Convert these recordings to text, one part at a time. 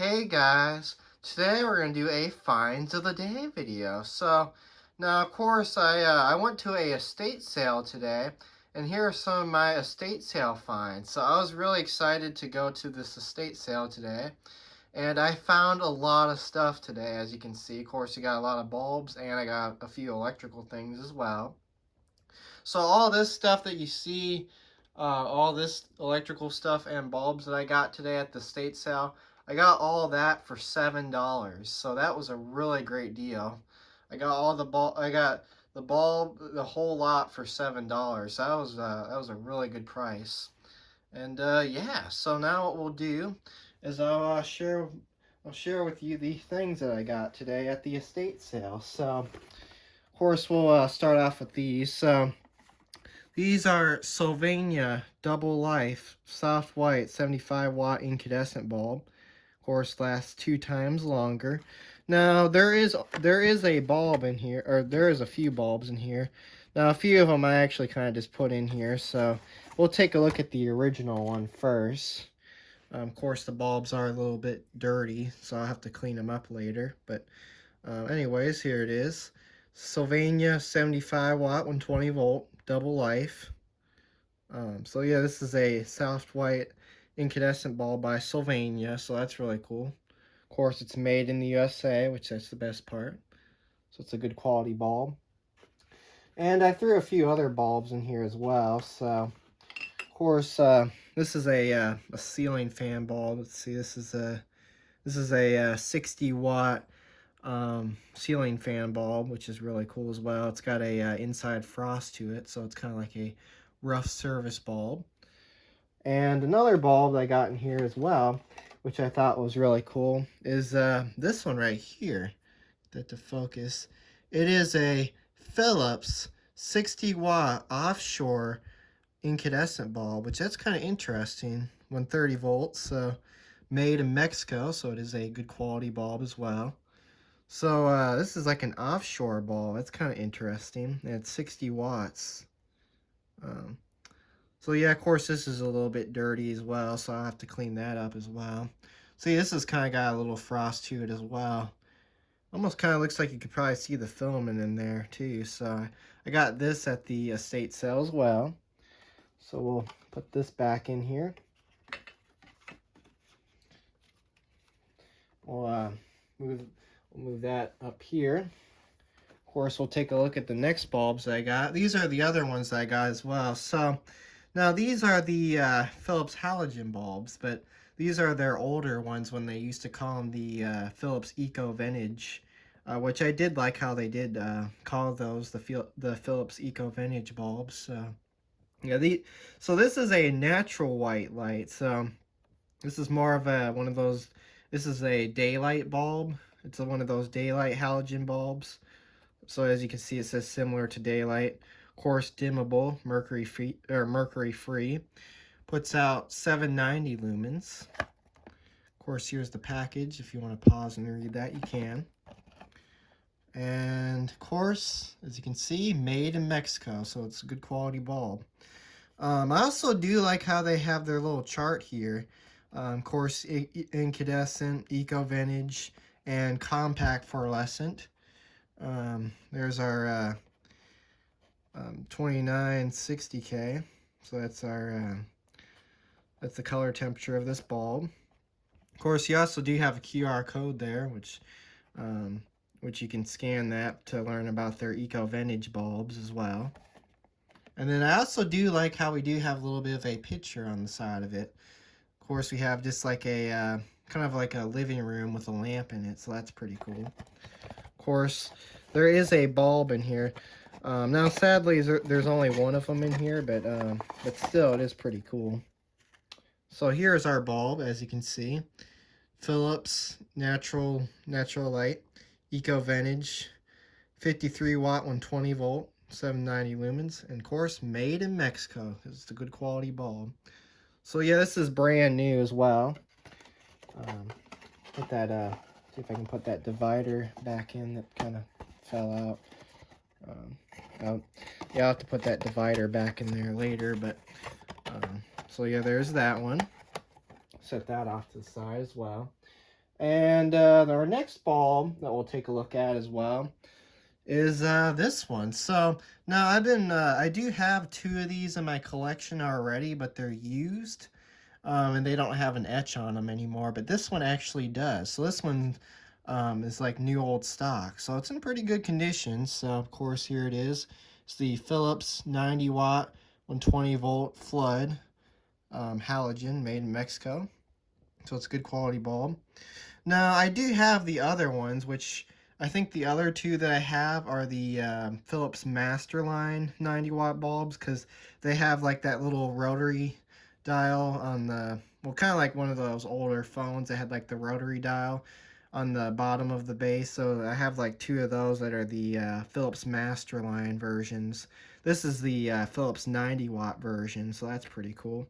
Hey guys, today we're going to do a finds of the day video. So now of course I went to a estate sale today, and here are some of my estate sale finds. So I was really excited to go to this estate sale today, and I found a lot of stuff today. As you can see, of course, you got a lot of bulbs, and I got a few electrical things as well. So all this stuff that you see, all this electrical stuff and bulbs that I got today at the estate sale, I got all that for $7. So that was a really great deal. I got the bulb, the whole lot for $7. That was a really good price. And yeah, so now what we'll do is I'll share with you the things that I got today at the estate sale. So of course we'll start off with these. So these are Sylvania Double Life Soft White 75-watt incandescent bulb. Of course, lasts 2 times longer. Now there is a bulb in here, or there is a few bulbs in here. Now a few of them I actually kind of just put in here, so we'll take a look at the original one first. Of course, the bulbs are a little bit dirty, so I'll have to clean them up later. But anyways, here it is. Sylvania 75-watt 120-volt double life. So yeah, this is a soft white incandescent bulb by Sylvania, so that's really cool. Of course, it's made in the USA, which that's the best part. So it's a good quality bulb. And I threw a few other bulbs in here as well. So of course, this is a ceiling fan bulb. Let's see, this is a 60-watt ceiling fan bulb, which is really cool as well. It's got a inside frost to it, so it's kind of like a rough service bulb. And another bulb I got in here as well, which I thought was really cool, is this one right here. Get that to focus. It is a Philips 60-watt offshore incandescent bulb, which that's kind of interesting. 130 volts, so made in Mexico, so it is a good quality bulb as well. So this is like an offshore bulb. That's kind of interesting. And it's 60 watts. Um, so yeah, of course, this is a little bit dirty as well, so I'll have to clean that up as well. See, this has kind of got a little frost to it as well. Almost kind of looks like you could probably see the filament in there too. So I got this at the estate sale as well. So we'll put this back in here. We'll move that up here. Of course, we'll take a look at the next bulbs I got. These are the other ones I got as well. So now these are the Philips halogen bulbs, but these are their older ones when they used to call them the Philips Eco Vintage, which I did like how they did call those the Philips Eco Vintage bulbs. So yeah, so this is a natural white light. So this is more of one of those. This is a daylight bulb. It's one of those daylight halogen bulbs. So as you can see, it says similar to daylight. Of course, dimmable, mercury free. Puts out 790 lumens. Of course, here's the package. If you want to pause and read that, you can. And of course, as you can see, made in Mexico, so it's a good quality bulb. I also do like how they have their little chart here. Of course, incandescent, eco vintage, and compact fluorescent. There's our 2960K. So that's that's the color temperature of this bulb. Of course, you also do have a QR code there, which you can scan that to learn about their eco vintage bulbs as well. And then I also do like how we do have a little bit of a picture on the side of it. Of course, we have just like a kind of like a living room with a lamp in it, so that's pretty cool. Of course, there is a bulb in here. Now, sadly, there's only one of them in here, but still, it is pretty cool. So here's our bulb, as you can see. Philips Natural Light Eco Vintage 53-watt 120-volt 790 lumens, and of course made in Mexico. It's a good quality bulb. So yeah, this is brand new as well. Put that see if I can put that divider back in that kind of fell out. Yeah, I'll have to put that divider back in there later, but so yeah, there's that one. Set that off to the side as well. And our next bulb that we'll take a look at as well is this one. So now I do have 2 of these in my collection already, but they're used. And they don't have an etch on them anymore, but this one actually does. So this one is like new old stock. So it's in pretty good condition. So of course here it is. It's the Philips 90 watt 120 volt flood halogen made in Mexico. So it's a good quality bulb. Now I do have the other ones, which I think the other 2 that I have are the Philips Masterline 90 watt bulbs, because they have like that little rotary dial on the, well, kind of like one of those older phones that had like the rotary dial on the bottom of the base. So I have like 2 of those that are the Philips Masterline versions. This is the Philips 90 watt version, so that's pretty cool.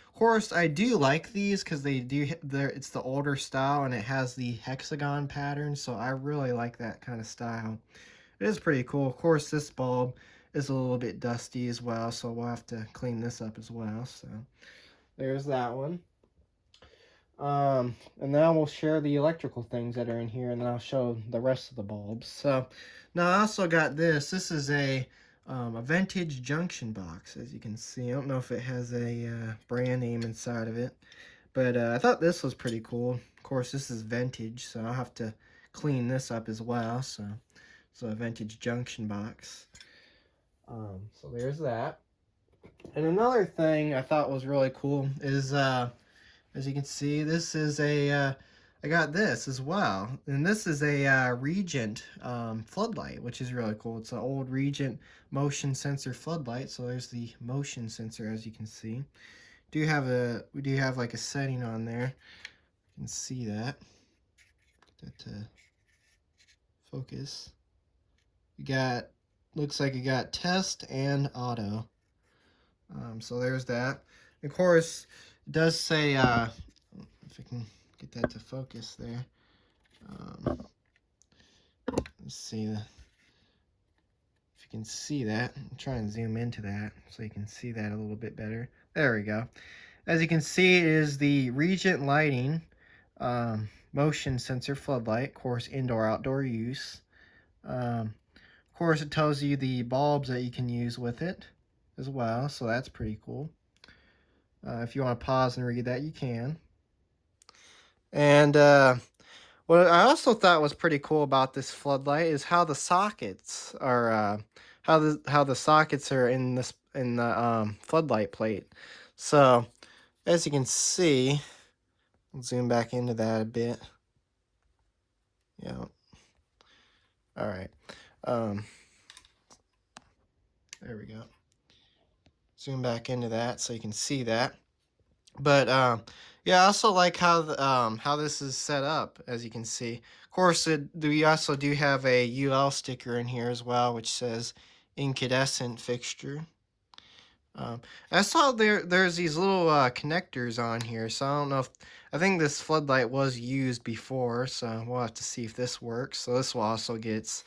Of course, I do like these because it's the older style and it has the hexagon pattern, so I really like that kind of style. It is pretty cool. Of course, this bulb is a little bit dusty as well, so we'll have to clean this up as well. So there's that one. And now we'll share the electrical things that are in here, and then I'll show the rest of the bulbs. So now I also got this. This is a vintage junction box, as you can see. I don't know if it has a brand name inside of it, but I thought this was pretty cool. Of course, this is vintage, so I'll have to clean this up as well. So it's a vintage junction box. So there's that. And another thing I thought was really cool is, as you can see, this is a, I got this as well. And this is a Regent floodlight, which is really cool. It's an old Regent motion sensor floodlight. So there's the motion sensor, as you can see. We do have like a setting on there. You can see that. Get that to focus. You got, looks like you got test and auto. So there's that. Of course, it does say, if I can get that to focus there. Let's see if you can see that. I'll try and zoom into that so you can see that a little bit better. There we go. As you can see, it is the Regent Lighting motion sensor floodlight. Of course, indoor-outdoor use. Of course, it tells you the bulbs that you can use with it as well, so that's pretty cool. If you want to pause and read that, you can. And what I also thought was pretty cool about this floodlight is how the sockets are, how the sockets are in the floodlight plate. So as you can see, I'll zoom back into that a bit. Yeah. All right. There we go. Zoom back into that so you can see that. But yeah, I also like how this is set up, as you can see. Of course, we also do have a UL sticker in here as well, which says incandescent fixture. I saw there's these little connectors on here, so I don't know if, I think this floodlight was used before, so we'll have to see if this works. So this will also get its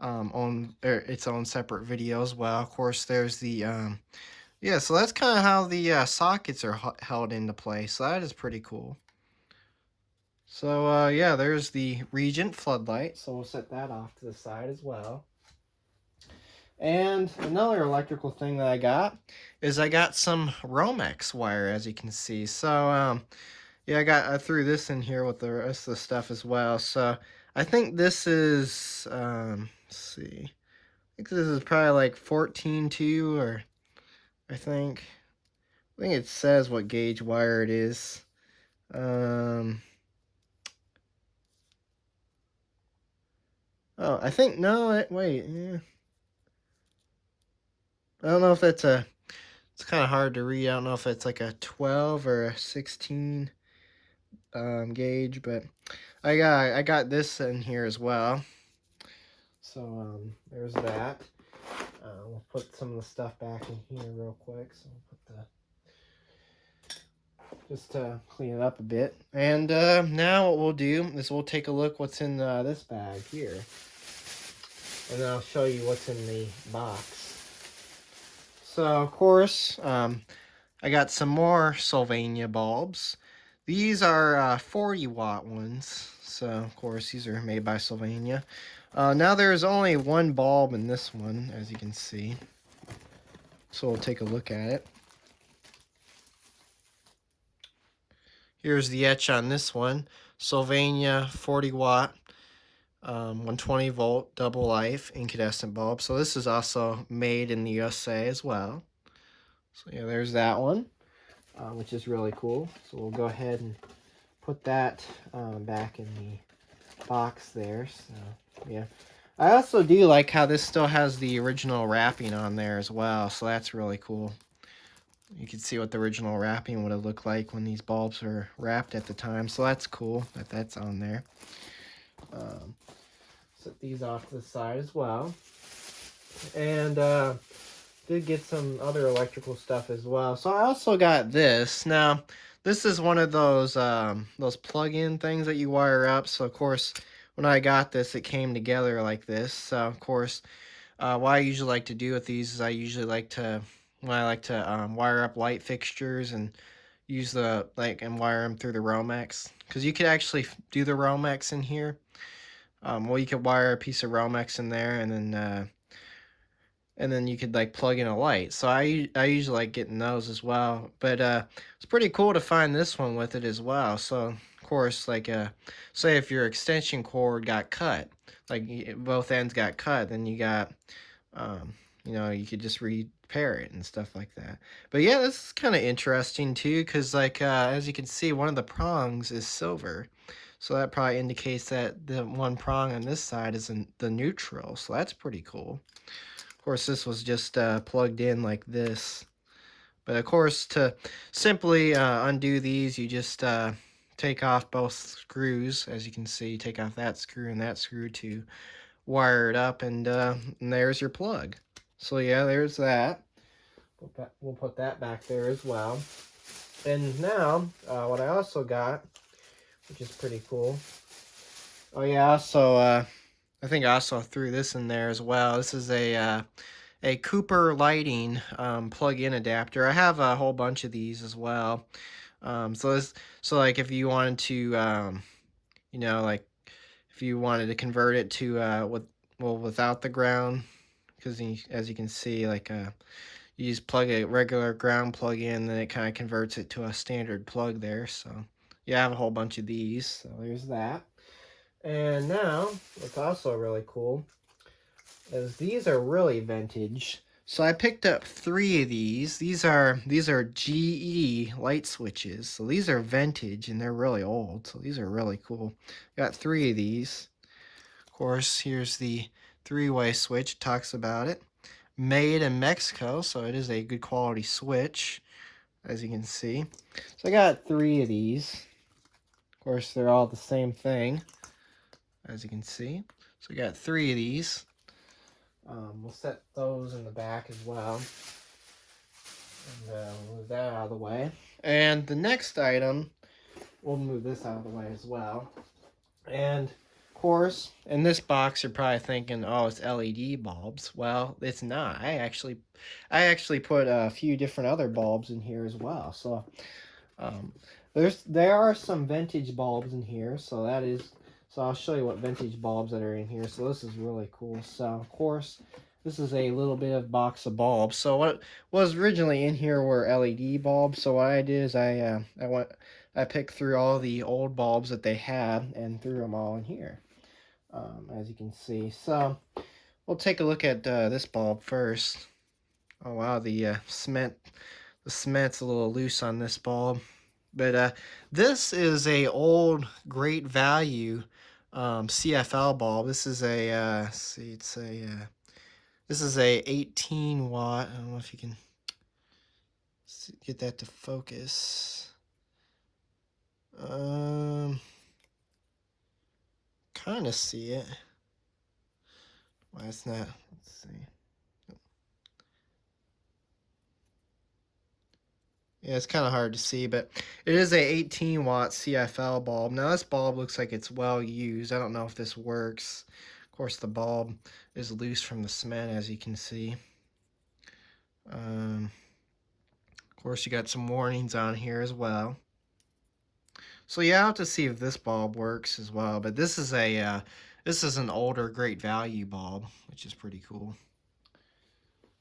own separate video as well. Of course, there's the yeah, so that's kind of how the sockets are held into place. So that is pretty cool. So yeah, there's the Regent floodlight. So we'll set that off to the side as well. And another electrical thing that I got is I got some Romex wire, as you can see. So yeah, I threw this in here with the rest of the stuff as well. So I think this is let's see, I think this is probably like 14.2, or I think it says what gauge wire it is. Oh, I think, no, wait, yeah. I don't know if it's kind of hard to read. I don't know if it's like a 12 or a 16 gauge, but I got this in here as well. So there's that. We'll put some of the stuff back in here real quick. So we'll put just to clean it up a bit. And now what we'll do is we'll take a look what's in this bag here. And then I'll show you what's in the box. So, of course, I got some more Sylvania bulbs. These are 40 watt ones. So, of course, these are made by Sylvania. Now there's only one bulb in this one, as you can see. So we'll take a look at it. Here's the etch on this one. Sylvania 40 watt, 120 volt double life incandescent bulb. So this is also made in the USA as well. So yeah, there's that one, which is really cool. So we'll go ahead and put that back in the box there. So yeah, I also do like how this still has the original wrapping on there as well. So that's really cool. You can see what the original wrapping would have looked like when these bulbs were wrapped at the time. So that's cool that that's on there. Set these off to the side as well. And did get some other electrical stuff as well. So I also got this. Now, this is one of those plug-in things that you wire up. So of course, when I got this, it came together like this. So of course, what I usually like to do with these is I usually like to wire up light fixtures and use and wire them through the Romex, because you could actually do the Romex in here. Well, you could wire a piece of Romex in there, and then you could like plug in a light. So I usually like getting those as well. But it's pretty cool to find this one with it as well. So of course, like say if your extension cord got cut, like both ends got cut, then you got you could just repair it and stuff like that. But yeah, this is kind of interesting too, because like as you can see, one of the prongs is silver. So that probably indicates that the one prong on this side is the neutral. So that's pretty cool. Of course, this was just plugged in like this. But of course, to simply undo these, you just take off both screws. As you can see, take off that screw and that screw to wire it up, and there's your plug. So yeah, there's that. We'll put that back there as well. And now, what I also got, which is pretty cool. Oh yeah, so I think I also threw this in there as well. This is a Cooper Lighting plug-in adapter. I have a whole bunch of these as well. So like if you wanted to, like if you wanted to convert it to without the ground, because as you can see, like you just plug a regular ground plug in, then it kind of converts it to a standard plug there. So yeah, I have a whole bunch of these. So there's that. And now, what's also really cool is these are really vintage. So I picked up 3 of these. These are GE light switches. So these are vintage and they're really old. So these are really cool. Got 3 of these. Of course, here's the 3-way switch. It talks about it. Made in Mexico, so it is a good quality switch, as you can see. So I got 3 of these. Of course, they're all the same thing, as you can see. So I got 3 of these. We'll set those in the back as well. And move that out of the way. And the next item, we'll move this out of the way as well. And of course, in this box, you're probably thinking, oh, it's LED bulbs. Well, it's not. I actually put a few different other bulbs in here as well. So there are some vintage bulbs in here. So I'll show you what vintage bulbs that are in here. So this is really cool. So of course, this is a little bit of box of bulbs. So what was originally in here were LED bulbs. So what I did is I picked through all the old bulbs that they had and threw them all in here, as you can see. So we'll take a look at this bulb first. Oh wow, the cement's a little loose on this bulb. But this is a old Great Value CFL bulb. This is a this is a 18 watt. I don't know if you can get that to focus. Kind of see it. Why it's not? Let's see. Yeah, it's kind of hard to see, but it is a 18 watt CFL bulb. Now this bulb looks like it's well used. I don't know if this works. Of course, the bulb is loose from the cement, as you can see. Of course, you got some warnings on here as well. So yeah, I'll have to see if this bulb works as well. But this is an older Great Value bulb, which is pretty cool.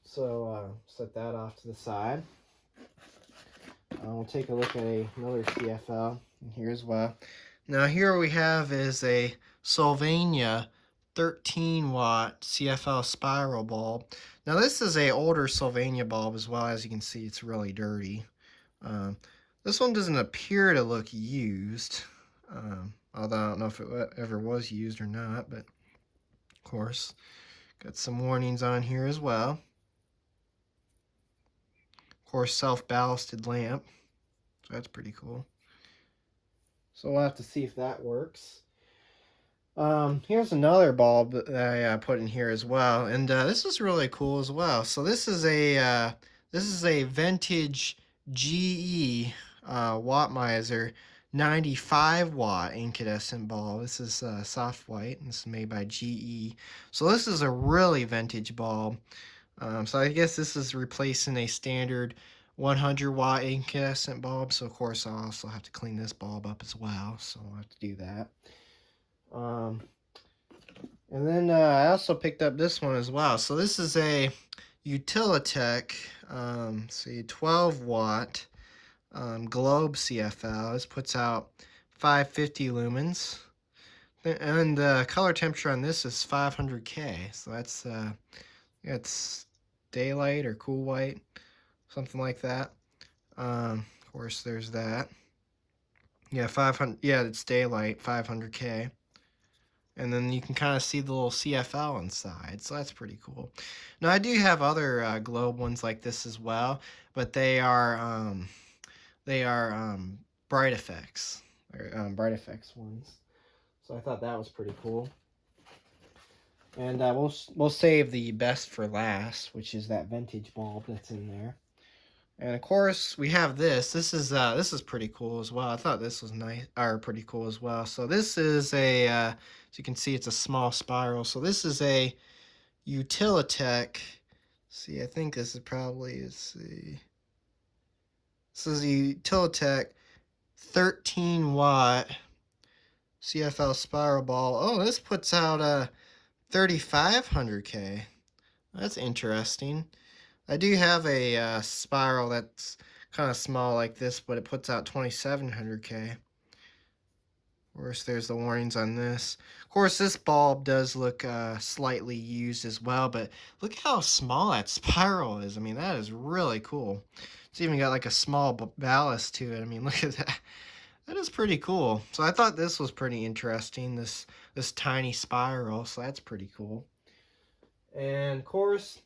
So set that off to the side. We'll take a look at another CFL here as well. Now here we have is a Sylvania 13 watt CFL spiral bulb. Now this is a older Sylvania bulb as well. As you can see, it's really dirty. This one doesn't appear to look used, although I don't know if it ever was used or not, but of course, got some warnings on here as well. Of course, self-ballasted lamp, so that's pretty cool. So we'll have to see if that works. Here's another bulb that I put in here as well, and this is really cool as well. So this is a vintage GE Wattmiser 95 watt incandescent bulb. This is soft white, and this is made by GE. So this is a really vintage bulb. So I guess this is replacing a standard 100 watt incandescent bulb. So of course I'll also have to clean this bulb up as well. So I'll have to do that. And then I also picked up this one as well. So this is a Utilitech, 12 watt Globe CFL. This puts out 550 lumens. And the color temperature on this is 500K. So that's it's daylight or cool white, something like that. Of course, there's that. Yeah, 500. Yeah, it's daylight, 500K. And then you can kind of see the little CFL inside, so that's pretty cool. Now I do have other Globe ones like this as well, but they are Bright Effects, or Bright Effects ones. So I thought that was pretty cool. And we'll save the best for last, which is that vintage bulb that's in there. And of course, we have this. This is pretty cool as well. I thought this was nice, or pretty cool as well. So this is a, as you can see, it's a small spiral. So this is a Utilitech. See, I think this is probably, let's see. This is a Utilitech 13 watt CFL spiral ball. Oh, this puts out 3,500K. That's interesting. I do have a spiral that's kind of small like this, but it puts out 2,700K. Of course, there's the warnings on this. Of course, this bulb does look slightly used as well, but look how small that spiral is. I mean, that is really cool. It's even got like a small ballast to it. I mean, look at that. That is pretty cool. So I thought this was pretty interesting, this tiny spiral, so that's pretty cool. And of course,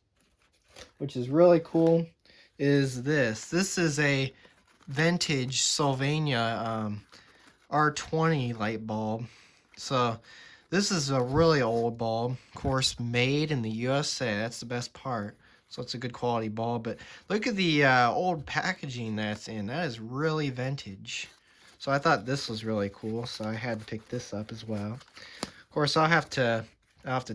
which is really cool, is this. This is a vintage Sylvania R20 light bulb. So this is a really old bulb, of course, made in the USA. That's the best part. So it's a good quality bulb. But look at the old packaging that's in. That is really vintage. So I thought this was really cool, so I had to pick this up as well. Of course, I'll have to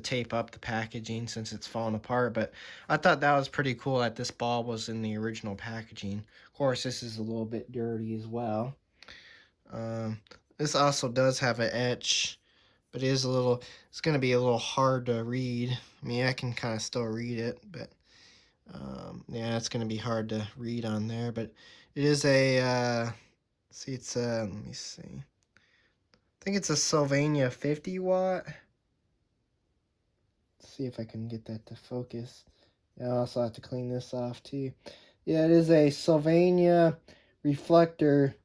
tape up the packaging since it's falling apart, but I thought that was pretty cool that this bulb was in the original packaging. Of course, this is a little bit dirty as well. This also does have an etch, but it's going to be a little hard to read. I mean, I can kind of still read it, but yeah, it's going to be hard to read on there, but it is a, see, it's a, let me see. I think it's a Sylvania 50 watt. Let's see if I can get that to focus. I also have to clean this off too. Yeah, it is a Sylvania reflector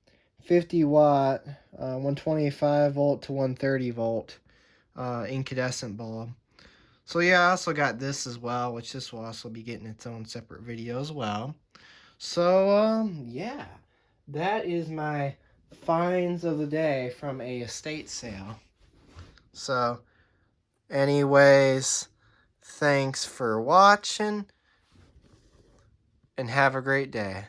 50 watt, 125 volt to 130 volt incandescent bulb. So yeah, I also got this as well, which this will also be getting its own separate video as well. So yeah, that is my finds of the day from a estate sale. So anyways, thanks for watching and have a great day.